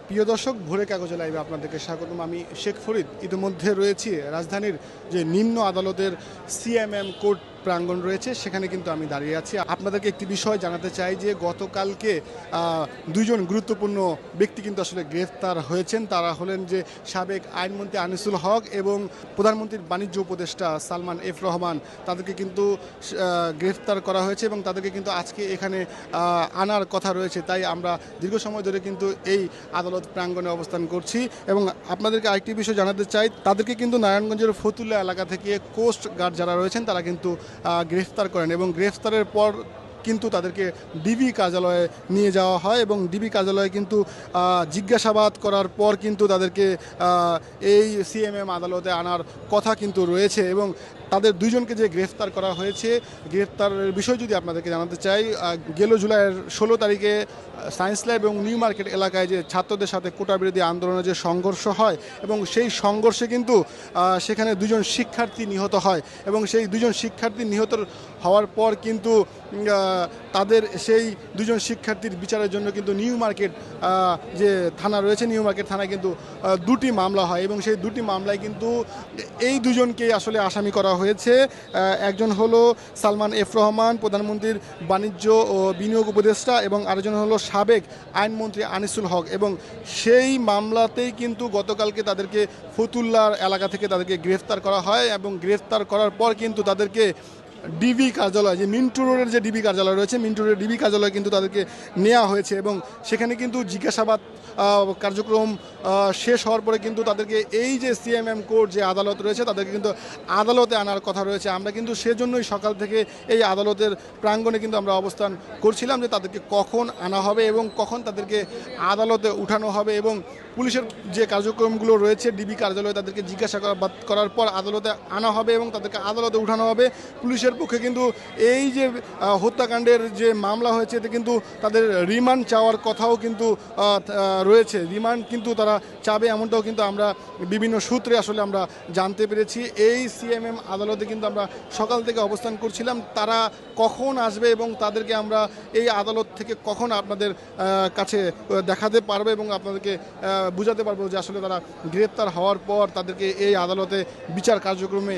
প্রিয় দর্শক, ভোরের কাগজে লাইভে আপনাদেরকে স্বাগতম। আমি শেখ ফরিদ। ইতিমধ্যে রয়েছি রাজধানীর যে নিম্ন আদালতের সিএমএম কোর্ট প্রাঙ্গণ রয়েছে, সেখানে কিন্তু আমি দাঁড়িয়ে আছি। আপনাদেরকে একটি বিষয় জানাতে চাই যে গতকালকে দুইজন গুরুত্বপূর্ণ ব্যক্তি কিন্তু আসলে গ্রেফতার হয়েছেন। তারা হলেন যে সাবেক আইনমন্ত্রী আনিসুল হক এবং প্রধানমন্ত্রীর বাণিজ্য উপদেষ্টা সালমান এফ রহমান। তাদেরকে কিন্তু গ্রেফতার করা হয়েছে এবং তাদেরকে কিন্তু আজকে এখানে আনার কথা রয়েছে। তাই আমরা দীর্ঘ সময় ধরে কিন্তু এই আদালত প্রাঙ্গণে অবস্থান করছি। এবং আপনাদেরকে আরেকটি বিষয় জানাতে চাই, তাদেরকে কিন্তু নারায়ণগঞ্জের ফতুল্লা এলাকা থেকে কোস্ট গার্ড যারা রয়েছেন তারা কিন্তু গ্রেফতার করেন এবং গ্রেফতারের পর কিন্তু তাদেরকে ডিবি কার্যালয়ে নিয়ে যাওয়া হয় এবং ডিবি কার্যালয়ে কিন্তু জিজ্ঞাসাবাদ করার পর কিন্তু তাদেরকে এই সিএমএম আদালতে আনার কথা কিন্তু রয়েছে। এবং তাদের দুইজনকে যে গ্রেফতার করা হয়েছে, গ্রেফতারের বিষয় যদি আপনাদেরকে জানাতে চাই, গেল জুলাইয়ের 16 তারিখে সায়েন্স ল্যাব এবং নিউ মার্কেট এলাকায় যে ছাত্রদের সাথে কোটা বিরোধী আন্দোলনের যে সংঘর্ষ হয় এবং সেই সংঘর্ষে কিন্তু সেখানে দুজন শিক্ষার্থী নিহত হয় এবং সেই দুজন শিক্ষার্থী নিহত হওয়ার পর কিন্তু তাদের সেই দুজন শিক্ষার্থীর বিচারের জন্য কিন্তু নিউ মার্কেট যে থানা রয়েছে, নিউ মার্কেট থানায় কিন্তু দুটি মামলা হয় এবং সেই দুটি মামলায় কিন্তু এই দুজনকেই আসলে আসামি করা হয়েছে। একজন হলো সালমান এফ রহমান, প্রধানমন্ত্রীর বাণিজ্য ও বিনিয়োগ উপদেষ্টা, এবং আরেকজন হলো সাবেক আইনমন্ত্রী আনিসুল হক। এবং সেই মামলাতেই কিন্তু গতকালকে তাদেরকে ফতুল্লার এলাকা থেকে তাদেরকে গ্রেফতার করা হয় এবং গ্রেফতার করার পর কিন্তু তাদেরকে ডিবি কার্যালয়, যে মিন্টু রোডের যে ডিবি কার্যালয় রয়েছে, মিন্টু রোডের ডিবি কার্যালয়ে কিন্তু তাদেরকে নেওয়া হয়েছে এবং সেখানে কিন্তু জিজ্ঞাসাবাদ কার্যক্রম শেষ হওয়ার পরে কিন্তু তাদেরকে এই যে সিএমএম কোর্ট যে আদালত রয়েছে তাদেরকে কিন্তু আদালতে আনার কথা রয়েছে। আমরা কিন্তু সেজন্যই সকাল থেকে এই আদালতের প্রাঙ্গণে কিন্তু আমরা অবস্থান করছিলাম যে তাদেরকে কখন আনা হবে এবং কখন তাদেরকে আদালতে উঠানো হবে। এবং পুলিশের যে কার্যক্রমগুলো রয়েছে, ডিবি কার্যালয়ে তাদেরকে জিজ্ঞাসাবাদ করার পর আদালতে আনা হবে এবং তাদেরকে আদালতে উঠানো হবে। পুলিশের পক্ষে কিন্তু এই যে হত্যাকাণ্ডের যে মামলা হয়েছে এতে কিন্তু তাদের রিমান্ড চাওয়ার কথাও কিন্তু রয়েছে। রিমান্ড কিন্তু তারা চাবে, এমনটাও কিন্তু আমরা বিভিন্ন সূত্রে আসলে আমরা জানতে পেরেছি। এই সিএমএম আদালতে কিন্তু আমরা সকাল থেকে অবস্থান করছিলাম। তারা কখন আসবে এবং তাদেরকে আমরা এই আদালত থেকে কখন আপনাদের কাছে দেখাতে পারবে এবং আপনাদেরকে বুঝাতে পারবো যে আসলে তারা গ্রেপ্তার হওয়ার পর তাদেরকে এই আদালতে বিচার কার্যক্রমে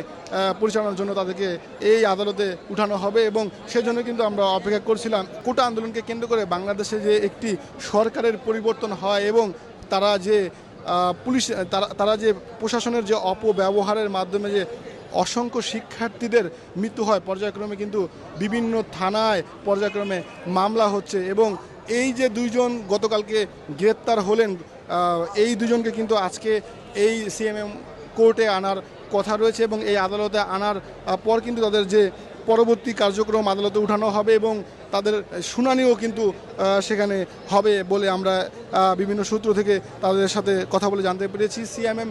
পরিচালনার জন্য তাদেরকে এই আদালতে উঠানো হবে। এবং সেজন্য কিন্তু আমরা অপেক্ষা করছিলাম। কোটা আন্দোলনকে কেন্দ্র করে বাংলাদেশে যে একটি সরকারের পরিবর্তন হয় এবং তারা যে পুলিশ তারা যে প্রশাসনের যে অপব্যবহারের মাধ্যমে যে অসংখ্য শিক্ষার্থীদের মৃত্যু হয়, পর্যায়ক্রমে কিন্তু বিভিন্ন থানায় পর্যায়ক্রমে মামলা হচ্ছে। এবং এই যে দুইজন গতকালকে গ্রেপ্তার হলেন, এই দুজনকে কিন্তু আজকে এই সিএমএম কোর্টে আনার কথা রয়েছে এবং এই আদালতে আনার পর কিন্তু তাদের যে পরবর্তী কার্যক্রম আদালতে উঠানো হবে এবং তাদের শুনানিও কিন্তু সেখানে হবে বলে আমরা বিভিন্ন সূত্র থেকে তাদের সাথে কথা বলে জানতে পেরেছি। সিএমএম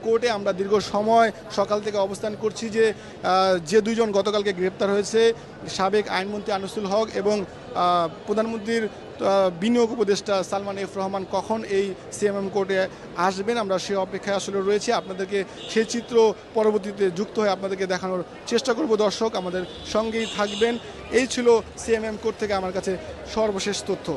কোর্টে আমরা দীর্ঘ সময় সকাল থেকে অবস্থান করছি যে দুইজন গতকালকে গ্রেপ্তার হয়েছে, সাবেক আইনমন্ত্রী আনিসুল হক এবং প্রধানমন্ত্রীর বিনিয়োগ উপদেষ্টা সালমান এফ রহমান কখন এই সিএমএম কোর্টে আসবেন, আমরা সে অপেক্ষায় আসলে রয়েছি। আপনাদেরকে সেই চিত্র পরবর্তীতে যুক্ত হয়ে আপনাদেরকে দেখানোর চেষ্টা করব। দর্শক, আমাদের সঙ্গেই থাকবেন। এই ছিল সিএমএম কোর্ট থেকে আমার কাছে সর্বশেষ তথ্য।